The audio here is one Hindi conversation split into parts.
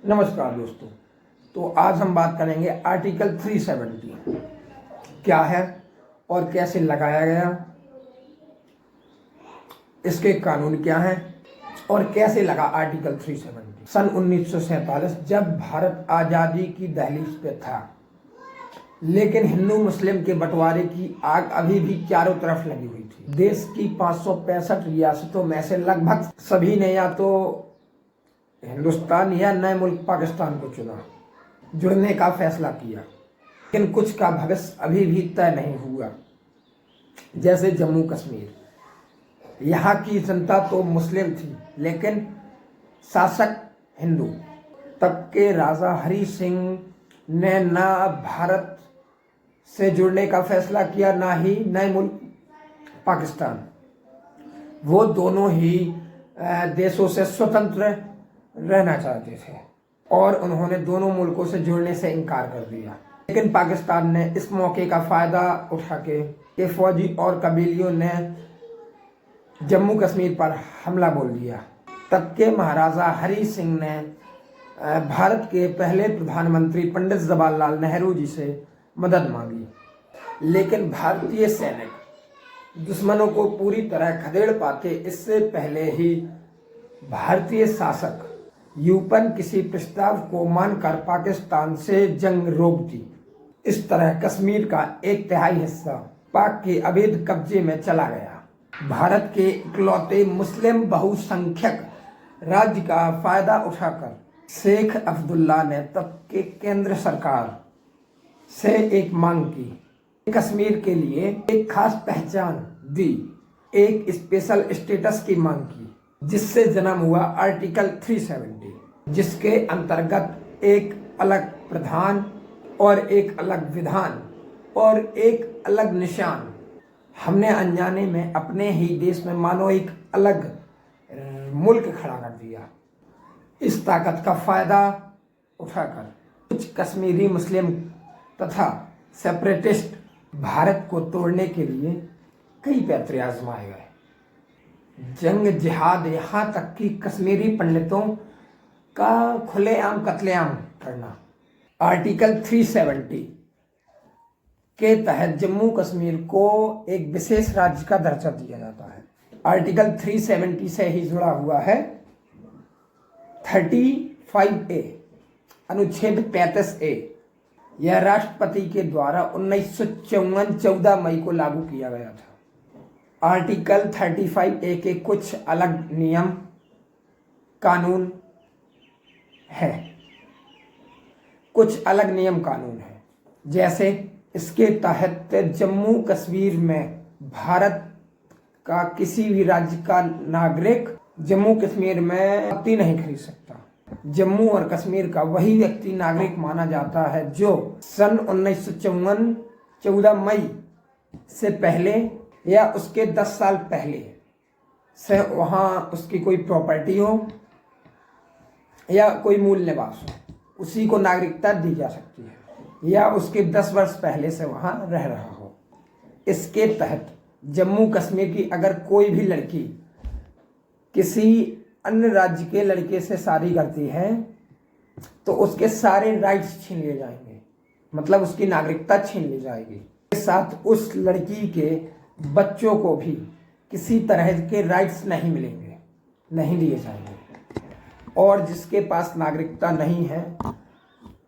नमस्कार दोस्तों। तो आज हम बात करेंगे आर्टिकल 370 क्या है और कैसे लगाया गया, इसके कानून क्या हैं और कैसे लगा आर्टिकल 370। सन 1947 जब भारत आज़ादी की दहलीज पे था, लेकिन हिंदू मुस्लिम के बंटवारे की आग अभी भी चारों तरफ लगी हुई थी। देश की 565 रियासतों में से लगभग सभी ने या तो हिंदुस्तान या नए मुल्क पाकिस्तान को चुना, जुड़ने का फैसला किया, लेकिन कुछ का भविष्य अभी भी तय नहीं हुआ। जैसे जम्मू कश्मीर, यहाँ की जनता तो मुस्लिम थी लेकिन शासक हिंदू। तब के राजा हरि सिंह ने न भारत से जुड़ने का फैसला किया, ना ही नए मुल्क पाकिस्तान। वो दोनों ही देशों से स्वतंत्र रहना चाहते थे और उन्होंने दोनों मुल्कों से जुड़ने से इनकार कर दिया। लेकिन पाकिस्तान ने इस मौके का फायदा उठा के फौजी और कबीलियों ने जम्मू कश्मीर पर हमला बोल दिया। तब के महाराजा हरि सिंह ने भारत के पहले प्रधानमंत्री पंडित जवाहरलाल नेहरू जी से मदद मांगी, लेकिन भारतीय सैनिक दुश्मनों को पूरी तरह खदेड़ पाते इससे पहले ही भारतीय शासक यूपन किसी प्रस्ताव को मानकर पाकिस्तान से जंग रोक दी। इस तरह कश्मीर का 1/3 हिस्सा पाक के अवैध कब्जे में चला गया। भारत के इकलौते मुस्लिम बहुसंख्यक राज्य का फायदा उठाकर शेख अब्दुल्ला ने तब के केंद्र सरकार से एक मांग की, कश्मीर के लिए एक खास पहचान दी, एक स्पेशल स्टेटस की मांग की, जिससे जन्म हुआ आर्टिकल 370, जिसके अंतर्गत एक अलग प्रधान और एक अलग विधान और एक अलग निशान। हमने अनजाने में अपने ही देश में मानो एक अलग मुल्क खड़ा कर दिया। इस ताकत का फायदा उठाकर कुछ कश्मीरी मुस्लिम तथा सेपरेटिस्ट भारत को तोड़ने के लिए कई पैतरे आजमाए गए। जंग जिहाद, यहाँ तक कि कश्मीरी पंडितों का खुलेआम कत्लेआम करना। आर्टिकल 370 के तहत जम्मू कश्मीर को एक विशेष राज्य का दर्जा दिया जाता है। आर्टिकल 370 से ही जुड़ा हुआ है 35A, अनुच्छेद 35A। यह राष्ट्रपति के द्वारा 1954 14 मई को लागू किया गया था। आर्टिकल 35A के कुछ अलग नियम कानून है, जैसे इसके तहत जम्मू कश्मीर में भारत का किसी भी राज्य का नागरिक जम्मू कश्मीर में संपत्ति नहीं खरीद सकता। जम्मू और कश्मीर का वही व्यक्ति नागरिक माना जाता है जो सन 1954 14 मई से पहले या उसके 10 साल पहले से वहाँ उसकी कोई प्रॉपर्टी हो या कोई मूल निवास हो, उसी को नागरिकता दी जा सकती है, या उसके 10 वर्ष पहले से वहाँ रह रहा हो। इसके तहत जम्मू कश्मीर की अगर कोई भी लड़की किसी अन्य राज्य के लड़के से शादी करती है तो उसके सारे राइट्स छीन लिए जाएंगे, मतलब उसकी नागरिकता छीन ली जाएगी। इसके साथ उस लड़की के बच्चों को भी किसी तरह के राइट्स नहीं मिलेंगे, नहीं दिए जाएंगे। और जिसके पास नागरिकता नहीं है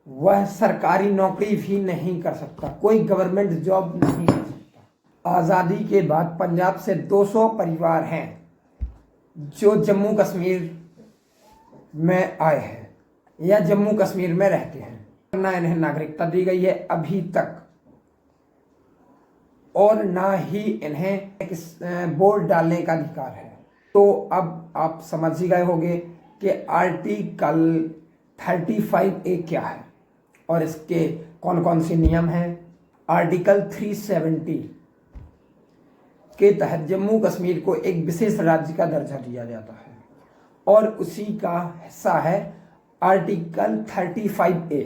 वह सरकारी नौकरी भी नहीं कर सकता, कोई गवर्नमेंट जॉब नहीं कर सकता। आज़ादी के बाद पंजाब से 200 परिवार हैं जो जम्मू कश्मीर में आए हैं या जम्मू कश्मीर में रहते हैं, ना इन्हें नागरिकता दी गई है अभी तक, और ना ही इन्हें वोट डालने का अधिकार है। तो अब आप समझ ही गए होंगे कि आर्टिकल 35A क्या है और इसके कौन कौन से नियम हैं। आर्टिकल 370 के तहत जम्मू कश्मीर को एक विशेष राज्य का दर्जा दिया जाता है और उसी का हिस्सा है आर्टिकल 35A।